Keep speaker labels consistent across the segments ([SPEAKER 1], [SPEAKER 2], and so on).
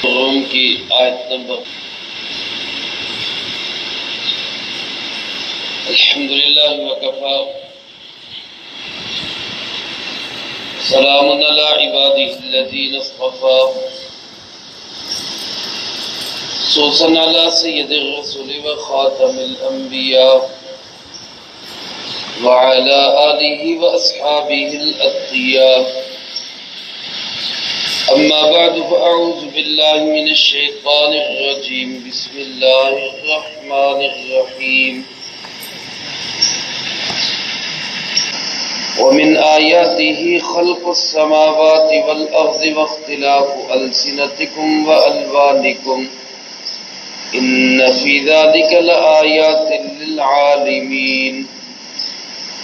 [SPEAKER 1] روم کی آیت نمبر الحمدللہ وکفا سلام علی عبادہ الذین اصطفى خصوصا علی سید الرسل وخاتم الانبیاء وعلى آلہ واصحابہ الاتقیاء اما بعد فاعوذ باللہ من الشیطان الرجیم بسم اللہ الرحمن الرحیم ومن آیاته خلق السماوات والأرض واختلاف ألسنتكم وألوانكم إن في ذلك لآيات للعالمين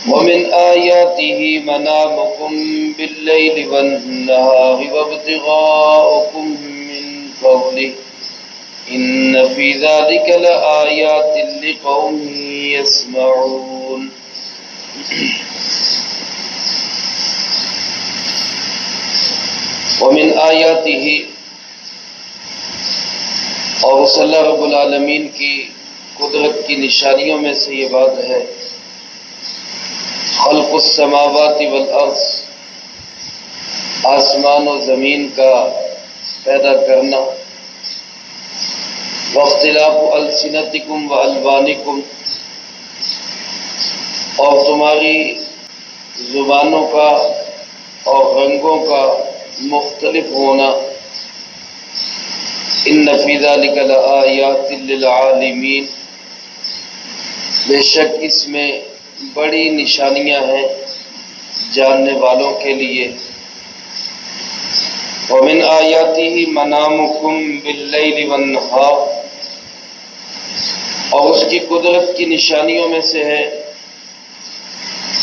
[SPEAKER 1] ومن آياته منامكم بالليل والنهار وابتغاؤكم من فضله إن في ذلك لآيات لقوم يسمعون ومن آیاته اور صلی اللہ رب العالمین کی قدرت کی نشانیوں میں سے یہ بات ہے خلق السماوات والارض، آسمان و زمین کا پیدا کرنا، واختلاف السنتکم والوانکم، اور تمہاری زبانوں کا اور رنگوں کا مختلف ہونا، ان فی ذلک لآیات للعالمین، بے شک اس میں بڑی نشانیاں ہیں جاننے والوں کے لیے۔ ومن آیاتہ منامکم باللیل والنہار، اور اس کی قدرت کی نشانیوں میں سے ہے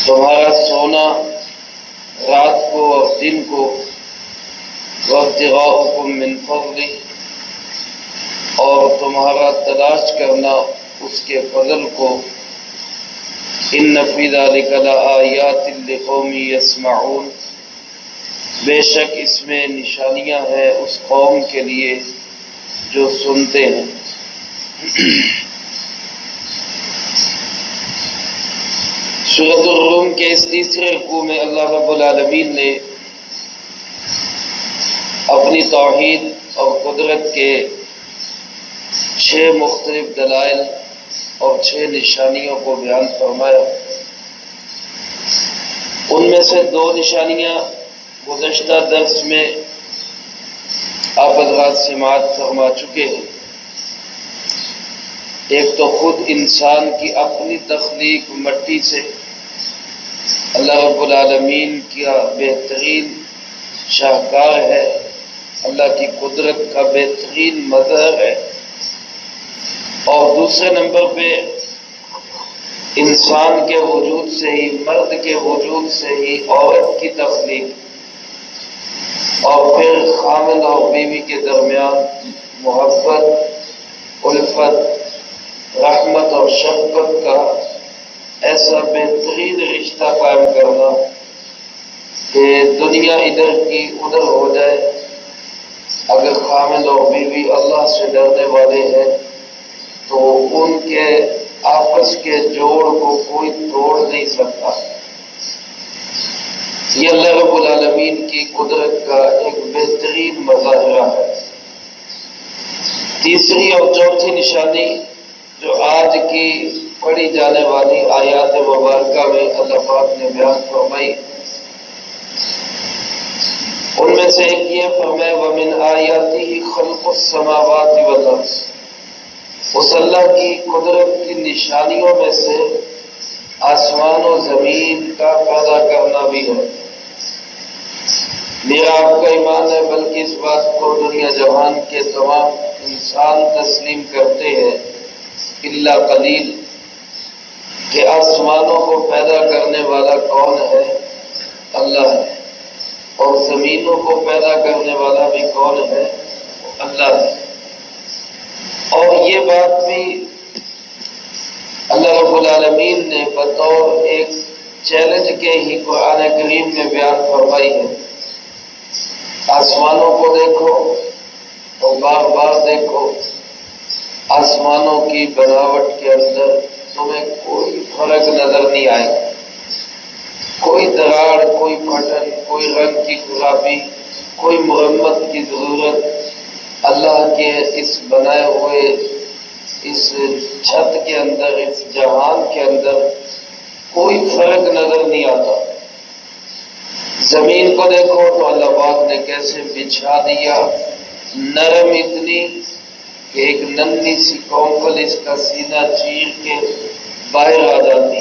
[SPEAKER 1] تمہارا سونا رات کو اور دن کو، وابتغاؤکم من فضلہ، اور تمہارا تلاش کرنا اس کے فضل کو، ان فی ذلک لآیات لقوم یسمعون، بے شک اس میں نشانیاں ہیں اس قوم کے لیے جو سنتے ہیں۔ سورۃ الروم کے اس تیسرے رکوع میں اللہ رب العالمین نے اپنی توحید اور قدرت کے 6 مختلف دلائل اور 6 نشانیوں کو بیان فرمایا۔ ان میں سے 2 نشانیاں گزشتہ درس میں آپ حضرات سماعت فرما چکے ہیں۔ ایک تو خود انسان کی اپنی تخلیق مٹی سے، اللہ رب العالمین کا بہترین شاہکار ہے، اللہ کی قدرت کا بہترین مظہر ہے، اور دوسرے نمبر پہ انسان کے وجود سے ہی، مرد کے وجود سے ہی عورت کی تخلیق، اور پھر خاوند اور بیوی کے درمیان محبت، الفت، رحمت اور شفقت کا ایسا بہترین رشتہ قائم کرنا کہ دنیا ادھر کی ادھر ہو جائے، اگر خاوند اور بیوی اللہ سے ڈرنے والے ہیں تو ان کے آپس کے جوڑ کو کوئی توڑ نہیں سکتا۔ یہ اللہ رب العالمین کی قدرت کا ایک بہترین مظاہرہ ہے۔ تیسری اور چوتھی نشانی جو آج کی پڑھی جانے والی آیات مبارکہ میں اللہ پاک نے بیان فرمائی، ان میں سے ایک یہ فرمایا وَمِنْ آیَاتِهِ خَلْقُ السَّمَاوَاتِ وَالْأَرْضِ، اس اللہ کی قدرت کی نشانیوں میں سے آسمان و زمین کا پیدا کرنا بھی ہے۔ میرا آپ کا ایمان ہے، بلکہ اس بات کو دنیا جہان کے تمام انسان تسلیم کرتے ہیں الا قلیل، کہ آسمانوں کو پیدا کرنے والا کون ہے؟ اللہ ہے، اور زمینوں کو پیدا کرنے والا بھی کون ہے؟ اللہ ہے۔ اور یہ بات بھی اللہ رب العالمین نے بطور ایک چیلنج کے ہی قرآن کریم میں بیان فرمائی ہے۔ آسمانوں کو دیکھو اور بار بار دیکھو آسمانوں کی بناوٹ کے اندر تمہیں کوئی فرق نظر نہیں آئے گا، کوئی دراڑ، کوئی پھٹن، کوئی رنگ کی خرابی، کوئی مرمت کی ضرورت اللہ کے اس بنائے ہوئے اس چھت کے اندر، اس جہان کے اندر کوئی فرق نظر نہیں آتا۔ زمین کو دیکھو تو اللہ پاک نے کیسے بچھا دیا، نرم اتنی کہ ایک ننھی سی کونکل اس کا سینہ چیر کے باہر آ جاتی،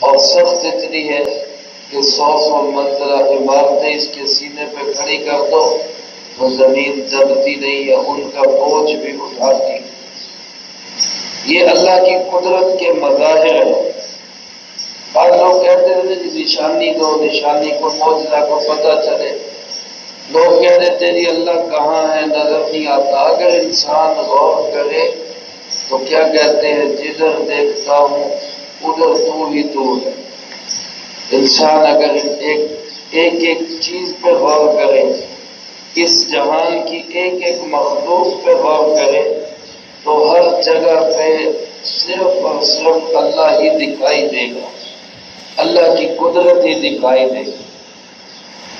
[SPEAKER 1] اور سخت اتنی ہے کہ 100 منزلہ عمارتیں اس کے سینے پہ کھڑی کر دو تو زمین دبتی نہیں ہے، ان کا بوجھ بھی اٹھاتی۔ یہ اللہ کی قدرت کے مظاہر ہیں۔ بعض لوگ کہتے تھے کہ نشانی دو، نشانی کو معجزہ کو پتہ چلے۔ لوگ کہہ دیتے جی اللہ کہاں ہے، نظر نہیں آتا۔ اگر انسان غور کرے تو کیا کہتے ہیں، جدھر دیکھتا ہوں ادھر تو ہی تو ہے۔ انسان اگر ایک چیز پہ غور کرے، اس جہان کی ایک مخلوق پہ غور کرے تو ہر جگہ پہ صرف اور صرف اللہ ہی دکھائی دے گا، اللہ کی قدرت ہی دکھائی دے گی۔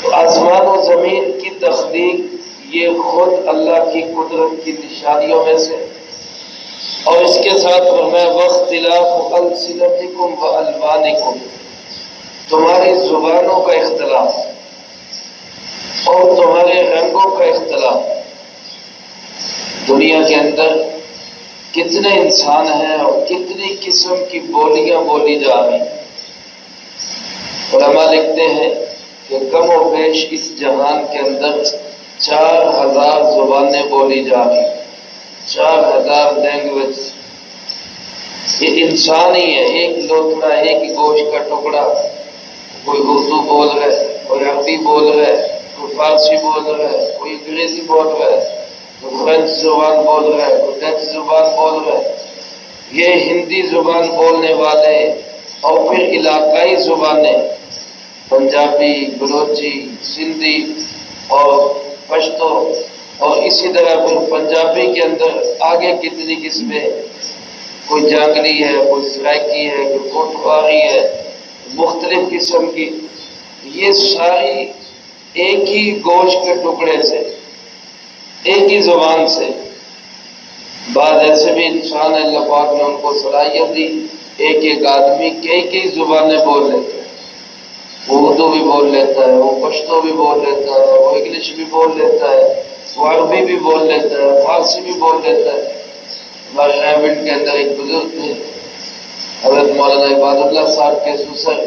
[SPEAKER 1] تو آسمان و زمین کی تخلیق یہ خود اللہ کی قدرت کی نشانیوں میں سے، اور اس کے ساتھ فرمایا واختلاف السنتکم والوانکم، تمہاری زبانوں کا اختلاف اور تمہارے رنگوں کا اختلاف۔ دنیا کے اندر کتنے انسان ہیں اور کتنی قسم کی بولیاں بولی جا رہی ہیں۔ علماء لکھتے ہیں کہ کم و بیش اس جہان کے اندر 4000 زبانیں بولی جا رہی ہیں، 4000 لینگویج۔ یہ انسان ہی ہے، ایک لوتھڑا، ایک گوشت کا ٹکڑا، کوئی اردو بول رہا ہے، کوئی عربی بول رہا ہے، کوئی فارسی بول رہا ہے، کوئی انگریزی بول رہا ہے، کوئی فرینچ زبان بول رہا ہے، کوئی ڈچ زبان بول رہا ہے، یہ ہندی زبان بولنے والے، اور پھر علاقائی زبانیں پنجابی، بلوچی، سندھی اور پشتو، اور اسی طرح پھر پنجابی کے اندر آگے کتنی قسمیں، کوئی جانگری ہے، کوئی سرائکی ہے، کوئی کوٹواری ہے، مختلف قسم کی۔ یہ ساری ایک ہی گوشت کے ٹکڑے سے، ایک ہی زبان سے۔ بعض ایسے بھی انسان اللہ پاک نے ان کو صلاحیت دی، ایک آدمی کئی زبانیں بول لیتے ہیں۔ وہ اردو بھی بول لیتا ہے، وہ پشتو بھی بول لیتا ہے، وہ انگلش بھی بول لیتا ہے، وہ عربی بھی بول لیتا ہے، فارسی بھی بول لیتا ہے۔ ہمارے رائمنڈ کے اندر ایک بزرگ تھے حضرت مولانا عباد اللہ صاحب کے سسر،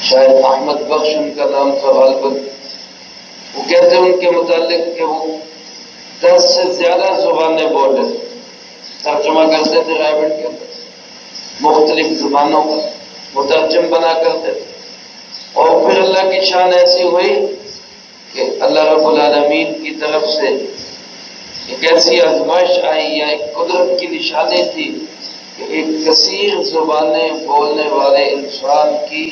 [SPEAKER 1] شاید احمد بخش ان کا نام تھا غالباً۔ وہ کہتے ہیں ان کے متعلق کہ وہ 10 سے زیادہ زبانیں بول لیتے، ترجمہ کرتے تھے رائمنڈ کے اندر، مختلف زبانوں کا مترجم بنا کرتے تھے۔ اور پھر اللہ کی شان ایسی ہوئی کہ اللہ رب العالمین کی طرف سے ایک ایسی آزمائش آئی یا ایک قدرت کی نشانی تھی کہ ایک کثیر زبانیں بولنے والے انسان کی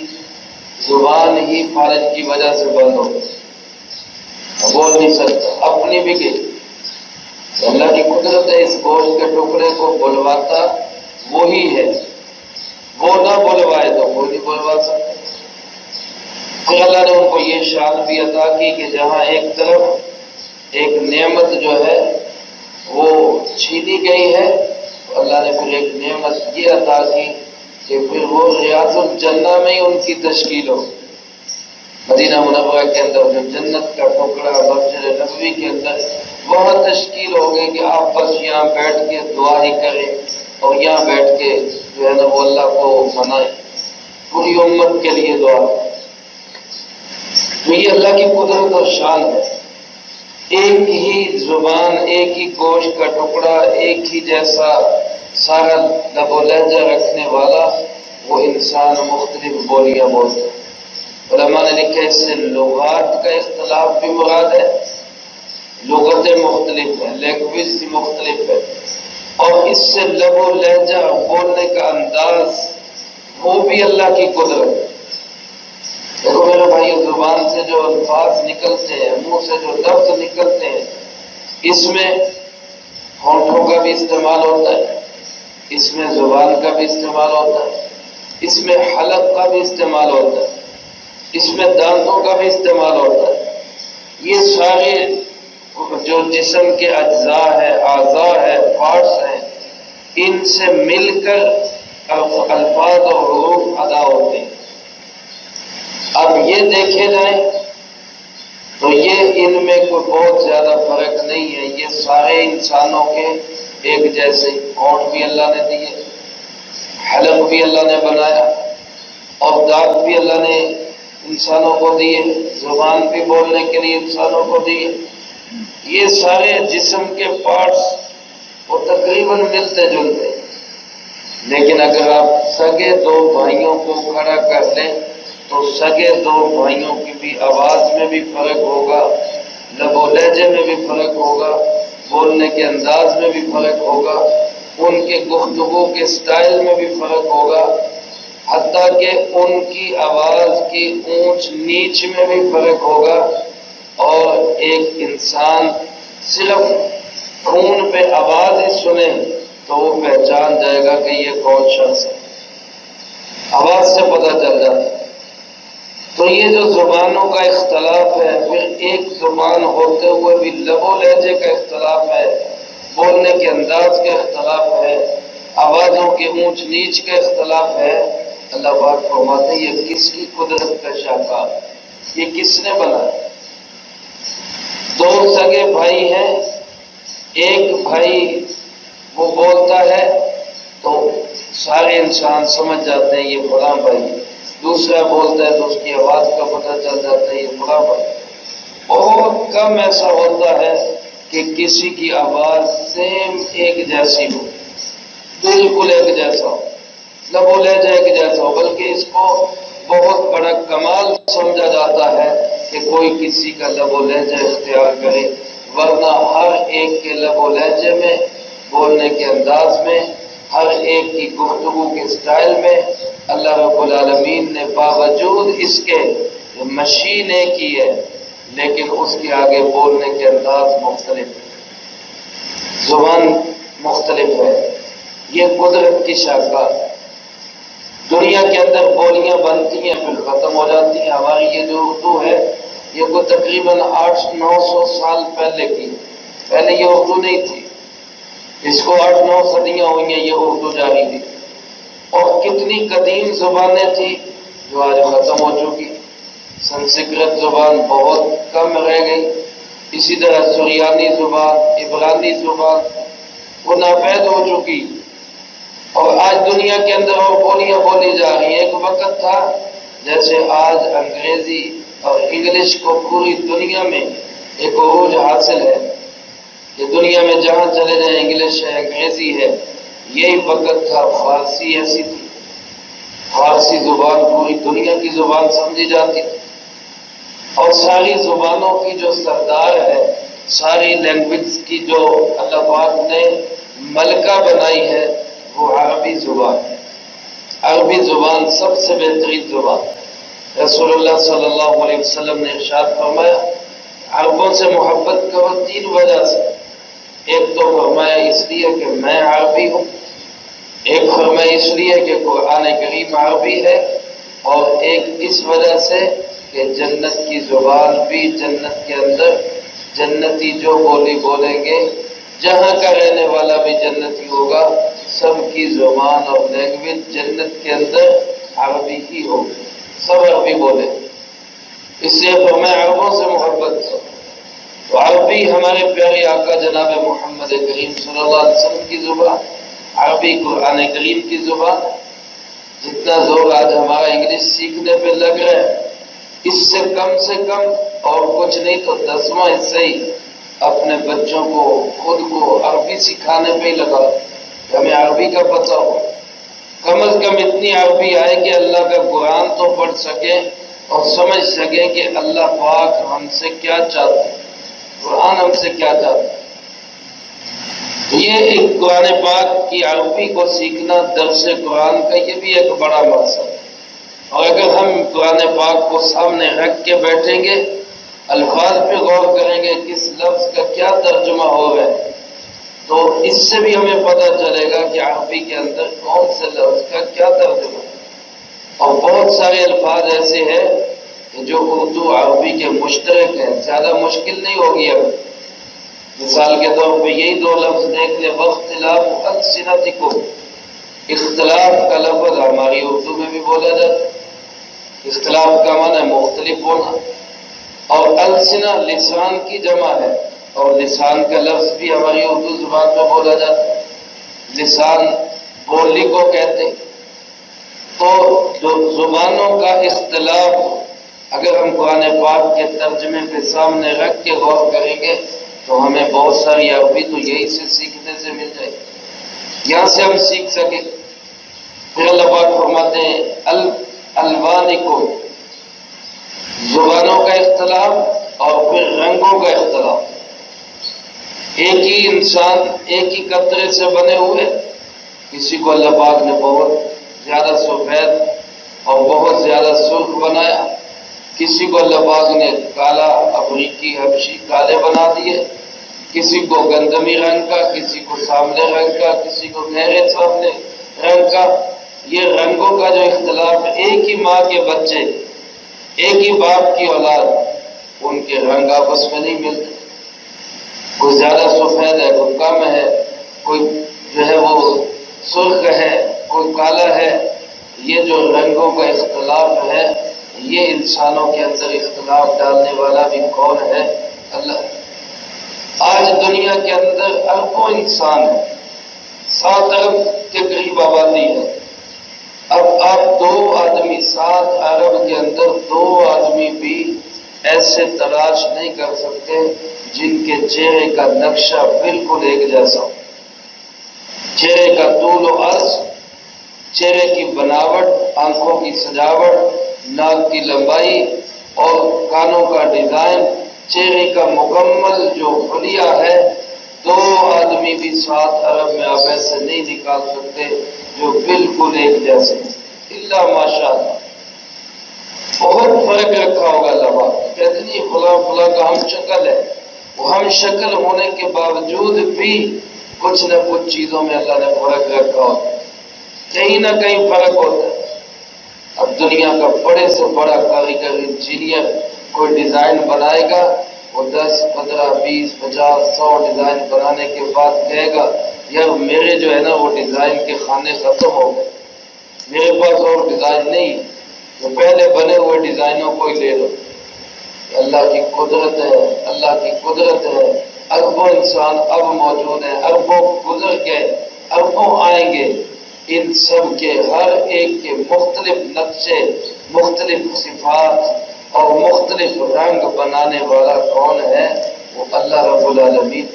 [SPEAKER 1] زبان ہی فالج کی وجہ سے بند ہو گئی، بول نہیں سکتا، اپنی بھی گئی۔ اللہ کی قدرت ہے، اس گوشت کے ٹکڑے کو بلواتا وہی ہے، وہ نہ بلوائے تو کوئی نہیں بلوا سکتا۔ پھر اللہ نے ان کو یہ شان بھی عطا کی کہ جہاں ایک طرف ایک نعمت جو ہے وہ چھینی گئی ہے، تو اللہ نے پھر ایک نعمت یہ عطا کی کہ پھر وہ ریاض الجنہ میں ہی ان کی تشکیل ہو۔ مدینہ منورہ کے اندر جو جنت کا ٹکڑا مسجد نبوی کے اندر، وہاں تشکیل ہو گئی کہ آپ بس یہاں بیٹھ کے دعا ہی کریں اور یہاں بیٹھ کے جو ہے نا وہ اللہ کو منائیں، پوری امت کے لیے دعا۔ تو یہ اللہ کی قدرت اور شان ہے، ایک ہی زبان، ایک ہی گوشت کا ٹکڑا، ایک ہی جیسا سارا لب و لہجہ رکھنے والا وہ انسان مختلف بولیاں بولتا ہے۔ علماء نے لکھا اس سے لغات کا اختلاف بھی مراد ہے، لغتیں مختلف ہیں، لینگویج بھی مختلف ہے، اور اس سے لب و لہجہ بولنے کا انداز وہ بھی اللہ کی قدرت ہے۔ دیکھو میرے بھائی، زبان سے جو الفاظ نکلتے ہیں، منہ سے جو لفظ نکلتے ہیں، اس میں ہونٹوں کا بھی استعمال ہوتا ہے، اس میں زبان کا بھی استعمال ہوتا ہے، اس میں حلق کا بھی استعمال ہوتا ہے، اس میں دانتوں کا بھی استعمال ہوتا ہے۔ یہ سارے جو جسم کے اجزاء ہے، اعضاء ہے، پارٹس ہیں، ان سے مل کر الفاظ اور حروف ادا ہوتے ہیں۔ اب یہ دیکھے جائیں تو یہ ان میں کوئی بہت زیادہ فرق نہیں ہے، یہ سارے انسانوں کے ایک جیسے، ہونٹ بھی اللہ نے دیے، حلق بھی اللہ نے بنایا، اور دانت بھی اللہ نے انسانوں کو دیے، زبان بھی بولنے کے لیے انسانوں کو دیے۔ یہ سارے جسم کے پارٹس وہ تقریباً ملتے جلتے ہیں، لیکن اگر آپ سگے دو بھائیوں کو کھڑا کر لیں تو سگے دو بھائیوں کی بھی آواز میں بھی فرق ہوگا، لب و لہجے میں بھی فرق ہوگا، بولنے کے انداز میں بھی فرق ہوگا، ان کے گفتگو کے سٹائل میں بھی فرق ہوگا، حتیٰ کہ ان کی آواز کی اونچ نیچ میں بھی فرق ہوگا۔ اور ایک انسان صرف خون پہ آواز ہی سنے تو وہ پہچان جائے گا کہ یہ کون شخص ہے، آواز سے پتہ چل جاتا ہے۔ تو یہ جو زبانوں کا اختلاف ہے، پھر ایک زبان ہوتے ہوئے بھی لب و لہجے کا اختلاف ہے، بولنے کے انداز کا اختلاف ہے، آوازوں کے اونچ نیچ کا اختلاف ہے۔ اللہ پاک فرماتے ہیں یہ کس کی قدرت کا شاہکار، یہ کس نے بنایا؟ دو سگے بھائی ہیں، ایک بھائی وہ بولتا ہے تو سارے انسان سمجھ جاتے ہیں یہ فلاں بھائی، دوسرا بولتا ہے تو اس کی آواز کا پتہ چل جاتا ہے یہ فلاں بھائی۔ بہت کم ایسا ہوتا ہے کہ کسی کی آواز سیم ایک جیسی ہو، بالکل ایک جیسا ہو، لب و لہجہ ایک جیسا ہو، بلکہ اس کو بہت بڑا کمال سمجھا جاتا ہے کہ کوئی کسی کا لب و لہجہ اختیار کرے، ورنہ ہر ایک کے لب و لہجے میں، بولنے کے انداز میں، ہر ایک کی گفتگو کے سٹائل میں اللہ رب العالمین نے باوجود اس کے مشین ایک ہی ہے، لیکن اس کے آگے بولنے کے انداز مختلف ہے، زبان مختلف ہے۔ یہ قدرت کی شاہکار ہے۔ دنیا کے اندر بولیاں بنتی ہیں پھر ختم ہو جاتی ہیں۔ ہماری یہ جو اردو ہے یہ کوئی تقریباً 800-900 سال پہلے کی، پہلے یہ اردو نہیں تھی، اس کو 8-9 صدیاں ہوئی ہیں یہ اردو جاری تھی، اور کتنی قدیم زبانیں تھیں جو آج ختم ہو چکی۔ سنسکرت زبان بہت کم رہ گئی، اسی طرح سریانی زبان، عبرانی زبان وہ ناپید ہو چکی، اور آج دنیا کے اندر اور بولیاں بولی جا رہی ہیں۔ ایک وقت تھا جیسے آج انگریزی اور انگلش کو پوری دنیا میں ایک عروج حاصل ہے کہ دنیا میں جہاں چلے جائیں انگلش ہے، انگریزی ہے، یہی وقت تھا فارسی ایسی تھی، فارسی زبان پوری دنیا کی زبان سمجھی جاتی تھی، اور ساری زبانوں کی جو سردار ہے، ساری لینگویج کی جو اللہ پاک نے ملکہ بنائی ہے وہ عربی زبان ہے۔ عربی زبان سب سے بہترین زبان۔ رسول اللہ صلی اللہ علیہ وسلم نے ارشاد فرمایا عربوں سے محبت کرو 3 وجہ سے۔ ایک تو فرمایا اس لیے کہ میں عربی ہوں، ایک فرمایا اس لیے کہ قرآن کریم عربی ہے، اور ایک اس وجہ سے کہ جنت کی زبان بھی جنت کے اندر جنتی جو بولی بولیں گے، جہاں کا رہنے والا بھی جنتی ہوگا، سب کی زبان اور لینگویج جنت کے اندر عربی ہی ہوگی، سب عربی بولے۔ اس لیے فرمایا عربوں سے محبت کرو۔ تو عربی ہمارے پیارے آقا جناب محمد کریم صلی اللہ علیہ وسلم کی زبان، عربی قرآن کریم کی زبان۔ جتنا زور آج ہمارا انگلش سیکھنے پہ لگ رہا ہے، اس سے کم اور کچھ نہیں تو 10واں حصہ ہی اپنے بچوں کو خود کو عربی سکھانے پہ ہی لگا کہ ہمیں عربی کا پتہ ہو، کم از کم اتنی عربی آئے کہ اللہ کا قرآن تو پڑھ سکیں اور سمجھ سکیں کہ اللہ پاک ہم سے کیا چاہتے ہیں، قرآن ہم سے کیا چاہتا ہے۔ یہ ایک قرآن پاک کی عربی کو سیکھنا، درس قرآن کا یہ بھی ایک بڑا مقصد ہے۔ اور اگر ہم قرآن پاک کو سامنے رکھ کے بیٹھیں گے، الفاظ پہ غور کریں گے، کس لفظ کا کیا ترجمہ ہو گئے، تو اس سے بھی ہمیں پتہ چلے گا کہ عربی کے اندر کون سے لفظ کا کیا ترجمہ ہے۔ اور بہت سارے الفاظ ایسے ہیں کہ جو اردو عربی کے مشترک ہیں، زیادہ مشکل نہیں ہوگی اب۔ مثال کے طور پہ یہی دو لفظ دیکھ لیں، واختلاف السنتکم، اختلاف کا لفظ ہماری اردو میں بھی بولا جاتا ہے، اختلاف کا معنی ہے مختلف ہونا، اور السنہ لسان کی جمع ہے، اور لسان کا لفظ بھی ہماری اردو زبان میں بولا جاتا ہے، لسان بولی کو کہتے ہیں۔ تو زبانوں کا اختلاف اگر ہم قرآن پاک کے ترجمے کے سامنے رکھ کے غور کریں گے تو ہمیں بہت ساری عربی تو یہی سے سیکھنے سے مل جائے گی، یہاں سے ہم سیکھ سکیں۔ پھر اللہ پاک فرماتے ہیں الوانکم، زبانوں کا اختلاف اور پھر رنگوں کا اختلاف۔ ایک ہی انسان ایک ہی قطرے سے بنے ہوئے، کسی کو اللہ پاک نے بہت زیادہ سفید اور بہت زیادہ سرخ بنایا، کسی کو اللہ پاک نے کالا، افریقی، حبشی کالے بنا دیے، کسی کو گندمی رنگ کا، کسی کو سامنے رنگ کا، کسی کو گہرے سامنے رنگ کا۔ یہ رنگوں کا جو اختلاف، ایک ہی ماں کے بچے، ایک ہی باپ کی اولاد، ان کے رنگ آپس میں نہیں ملتے، کوئی زیادہ سفید ہے، کوئی کم ہے، کوئی جو ہے وہ سرخ ہے، کوئی کالا ہے۔ یہ جو رنگوں کا اختلاف ہے، یہ انسانوں کے اندر اختلاف ڈالنے والا بھی کون ہے؟ اللہ۔ آج دنیا کے اندر اربوں انسان ہیں، 7 ارب کے قریب آبادی ہے۔ اب آپ 2 آدمی، 7 ارب کے اندر 2 آدمی بھی ایسے تلاش نہیں کر سکتے جن کے چہرے کا نقشہ بالکل ایک جیسا ہو، چہرے کا طول و عرض، چہرے کی بناوٹ، آنکھوں کی سجاوٹ، ناک کی لمبائی اور کانوں کا ڈیزائن، چہرے کا مکمل جو حلیہ ہے، 2 آدمی بھی 7 ارب میں آپ ایسے نہیں نکال سکتے جو بالکل ایک جیسے، الا ماشاء اللہ۔ بہت فرق رکھا ہوگا اللہ پاک، کہتے نہیں فلاں فلاں کا ہم شکل ہے، وہ ہم شکل ہونے کے باوجود بھی کچھ نہ کچھ چیزوں میں اللہ نے فرق رکھا ہوتا ہے، کہیں نہ کہیں فرق ہوتا ہے۔ اب دنیا کا بڑے سے بڑا کاریگر، انجینئر کوئی ڈیزائن بنائے گا، وہ 10 15 20 50 100 ڈیزائن بنانے کے بعد کہے گا یار میرے جو ہے نا وہ ڈیزائن کے خانے ختم ہو گئے، میرے پاس اور ڈیزائن نہیں، تو پہلے بنے ہوئے ڈیزائنوں کو ہی لے لو۔ اللہ کی قدرت ہے، اللہ کی قدرت ہے۔ اربوں انسان اب موجود ہیں، اربوں گزر گئے، اربوں آئیں گے، ان سب کے ہر ایک کے مختلف نقشے، مختلف صفات اور مختلف رنگ بنانے والا کون ہے؟ وہ اللہ رب العالمین۔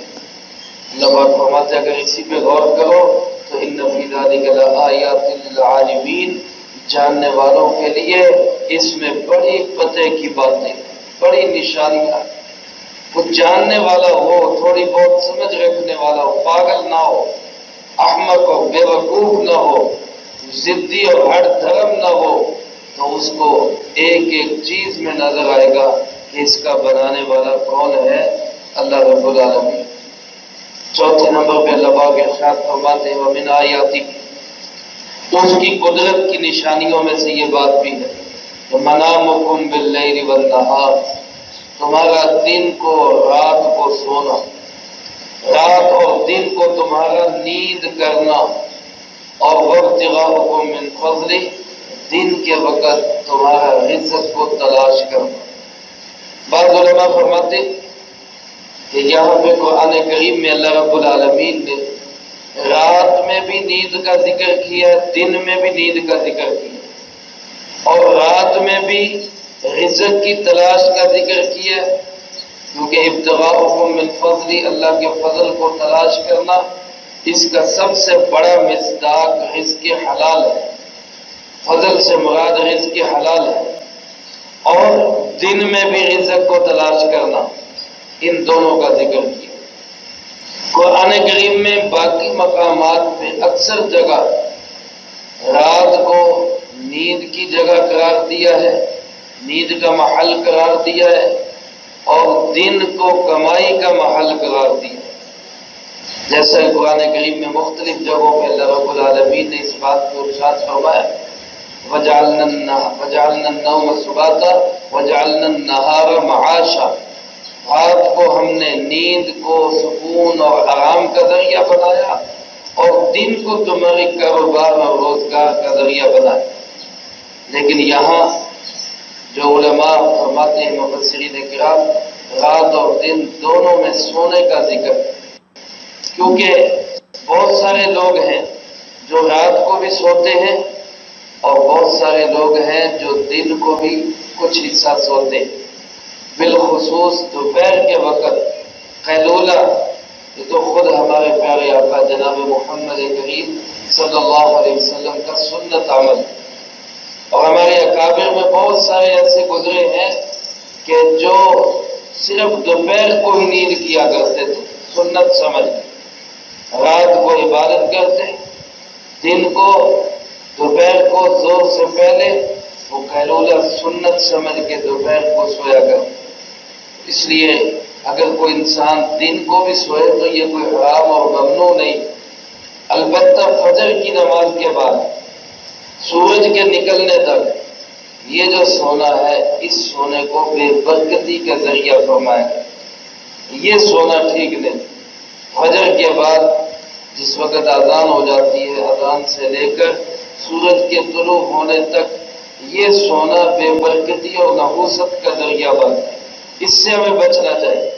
[SPEAKER 1] اللہ پاک فرماتے ہیں اگر اسی پہ غور کرو تو ان فی ذلک لآیات للعالمین، جاننے والوں کے لیے اس میں بڑی پتے کی باتیں، بڑی نشانیاں۔ وہ جاننے والا ہو، تھوڑی بہت سمجھ رکھنے والا ہو، پاگل نہ ہو، احمق ہو، بے وقوف نہ ہو، ضدی اور ہر دھرم نہ ہو، تو اس کو ایک ایک چیز میں نظر آئے گا کہ اس کا بنانے والا کون ہے؟ اللہ رب العالمین۔ چوتھے نمبر پہ اللہ پاک ارشاد فرماتے ہیں وَمِنْ آیَاتِهِ، تو اس کی قدرت کی نشانیوں میں سے یہ بات بھی ہے کہ مَنَامُكُمْ بِاللَّيْلِ وَالنَّهَارِ، تمہارا دن کو رات کو سونا، رات اور دن کو تمہارا نیند کرنا، اور وَابْتِغَاؤُكُم مِّن فَضْلِهِ، دن کے وقت تمہارا رزق کو تلاش کرنا۔ بعض علماء فرماتے کہ یہاں پہ قرآن کریم میں اللہ رب العالمین نے رات میں بھی نیند کا ذکر کیا، دن میں بھی نیند کا ذکر کیا، اور رات میں بھی رزق کی تلاش کا ذکر کیا، کیونکہ ابتغاؤکم من فضل، اللہ کے فضل کو تلاش کرنا، اس کا سب سے بڑا مصداق رزق حلال ہے، فضل سے مراد رزق حلال ہے، اور دن میں بھی رزق کو تلاش کرنا، ان دونوں کا ذکر کیا۔ قرآن کریم میں باقی مقامات میں اکثر جگہ رات کو نیند کی جگہ قرار دیا ہے، نیند کا محل قرار دیا ہے، اور دن کو کمائی کا محل قرار جیسا قرآن کریم میں مختلف جگہوں پہ اللہ رب العالمین نے اس بات کو ارشاد فرمایا، وَجَعَلْنَا النَّوْمَ سُبَاتًا وَجَعَلْنَا النَّهَارَ مَعَاشًا، رات کو ہم نے نیند کو سکون اور آرام کا ذریعہ بنایا اور دن کو تمہارے کاروبار اور روزگار کا ذریعہ بنایا۔ لیکن یہاں جو علماء فرماتے ہیں مفسرین کرام، رات اور دن دونوں میں سونے کا ذکر ہے، کیونکہ بہت سارے لوگ ہیں جو رات کو بھی سوتے ہیں اور بہت سارے لوگ ہیں جو دن کو بھی کچھ حصہ سوتے ہیں، بالخصوص دوپہر کے وقت قیلولہ، یہ تو خود ہمارے پیارے آقا جناب محمد کریم صلی اللہ علیہ وسلم کا سنت عمل، اور ہمارے اکابر میں بہت سارے ایسے گزرے ہیں کہ جو صرف دوپہر کو ہی نیند کیا کرتے تھے، سنت سمجھ، رات کو عبادت کرتے، دن کو دوپہر کو زور سے پہلے وہ قیلولہ سنت سمجھ کے دوپہر کو سویا کرتے۔ اس لیے اگر کوئی انسان دن کو بھی سوئے تو یہ کوئی حرام اور ممنوع نہیں، البتہ فجر کی نماز کے بعد سورج کے نکلنے تک یہ جو سونا ہے، اس سونے کو بے برکتی کا ذریعہ فرمایا، یہ سونا ٹھیک نہیں۔ فجر کے بعد جس وقت اذان ہو جاتی ہے، اذان سے لے کر سورج کے طلوع ہونے تک یہ سونا بے برکتی اور نحوست کا ذریعہ بنتا ہے، اس سے ہمیں بچنا چاہیے۔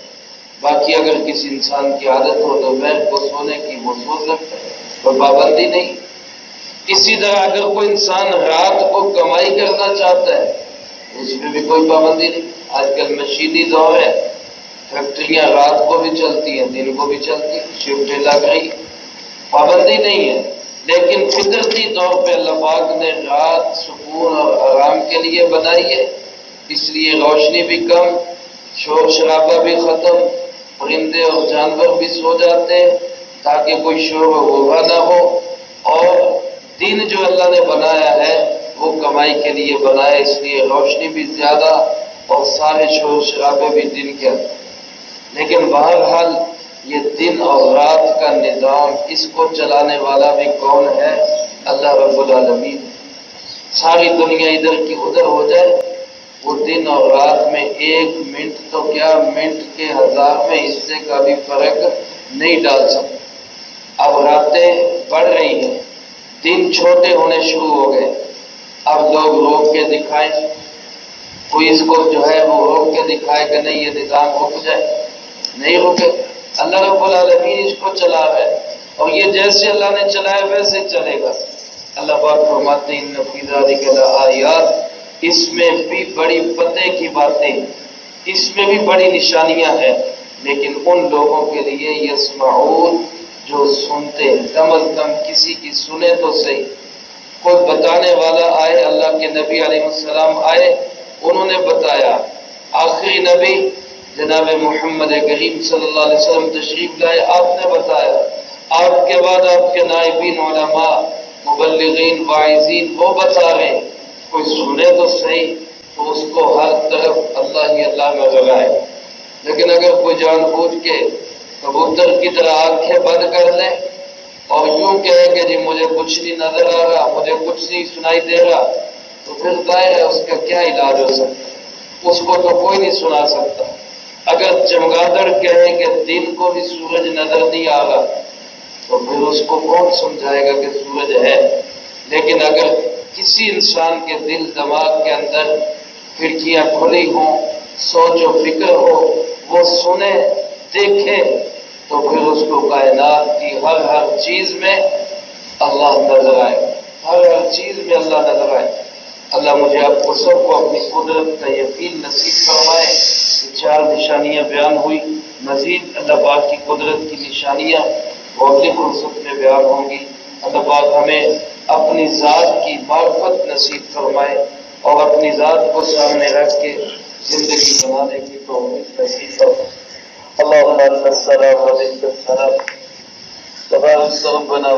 [SPEAKER 1] باقی اگر کسی انسان کی عادت ہو دوپہر کو سونے کی، وہ سو سکتا ہے، کوئی پابندی نہیں۔ اسی طرح اگر کوئی انسان رات کو کمائی کرنا چاہتا ہے، اس میں بھی کوئی پابندی نہیں۔ آج کل مشینی دور ہے، فیکٹریاں رات کو بھی چلتی ہیں، دن کو بھی چلتی ہیں، شفٹیں لگ رہی، پابندی نہیں ہے۔ لیکن فطرتی طور پہ اللہ پاک نے رات سکون اور آرام کے لیے بنائی ہے، اس لیے روشنی بھی کم، شور شرابہ بھی ختم، پرندے اور جانور بھی سو جاتے ہیں تاکہ کوئی شور و غوغا نہ ہو، اور دن جو اللہ نے بنایا ہے وہ کمائی کے لیے بنایا، اس لیے روشنی بھی زیادہ اور سارے شور شرابے بھی دن کے اندر۔ لیکن بہرحال یہ دن اور رات کا نظام، اس کو چلانے والا بھی کون ہے؟ اللہ رب العالمین۔ ساری دنیا ادھر کی ادھر ہو جائے، وہ دن اور رات میں ایک منٹ تو کیا، منٹ کے 1000 میں حصے کا بھی فرق نہیں ڈال سکتا۔ اب راتیں بڑھ رہی ہیں، دن چھوٹے ہونے شروع ہو گئے، اب لوگ روک کے دکھائیں، کوئی اس کو جو ہے وہ روک کے دکھائے کہ نہیں یہ نظام رک جائے، نہیں رکے۔ اللہ رب العالمین اس کو چلا رہا ہے، اور یہ جیسے اللہ نے چلایا ویسے چلے گا۔ اللہ پاک فرماتے ہیں ان فی ذلک لآیات، اس میں بھی بڑی پتے کی باتیں، اس میں بھی بڑی نشانیاں ہیں، لیکن ان لوگوں کے لیے یسمعون جو سنتے ہیں، کم از کم کسی کی سنے تو صحیح، کوئی بتانے والا آئے، اللہ کے نبی علیہ السلام آئے، انہوں نے بتایا، آخری نبی جناب محمد کریم صلی اللہ علیہ وسلم تشریف لائے، آپ نے بتایا، آپ کے بعد آپ کے نائبین علماء مبلغین واعظین وہ بتا رہے ہیں، کوئی سنے تو صحیح، تو اس کو ہر طرف اللہ ہی اللہ میں لگائے۔ لیکن اگر کوئی جان بوجھ کے کبوتر کی طرح آنکھیں بند کر لے اور یوں کہے کہ جی مجھے کچھ نہیں نظر آ رہا، مجھے کچھ نہیں سنائی دے رہا، تو پھر ظاہر ہے اس کا کیا علاج ہو سکتا، اس کو تو کوئی نہیں سنا سکتا۔ اگر چمگادڑ کہے کہ دن کو بھی سورج نظر نہیں آ رہا، تو پھر اس کو کون سمجھائے گا کہ سورج ہے؟ لیکن اگر کسی انسان کے دل دماغ کے اندر کھڑکیاں کھلی ہوں، سوچ و فکر ہو، وہ سنے دیکھے، تو پھر اس کو کائنات کی ہر چیز میں اللہ نظر آئے، ہر چیز میں اللہ نظر آئے۔ اللہ مجھے آپ کو سب کو اپنی قدرت کا یقین نصیب فرمائے۔ یہ 4 نشانیاں بیان ہوئی، مزید اللہ پاک کی قدرت کی نشانیاں وہ اگلی فرصت میں بیان ہوں گی۔ اللہ پاک ہمیں اپنی ذات کی معرفت نصیب فرمائے اور اپنی ذات کو سامنے رکھ کے زندگی بنانے کی توفیق نصیب فرمائے۔ اللهم انت السلام ومنك السلام تبارك ربنا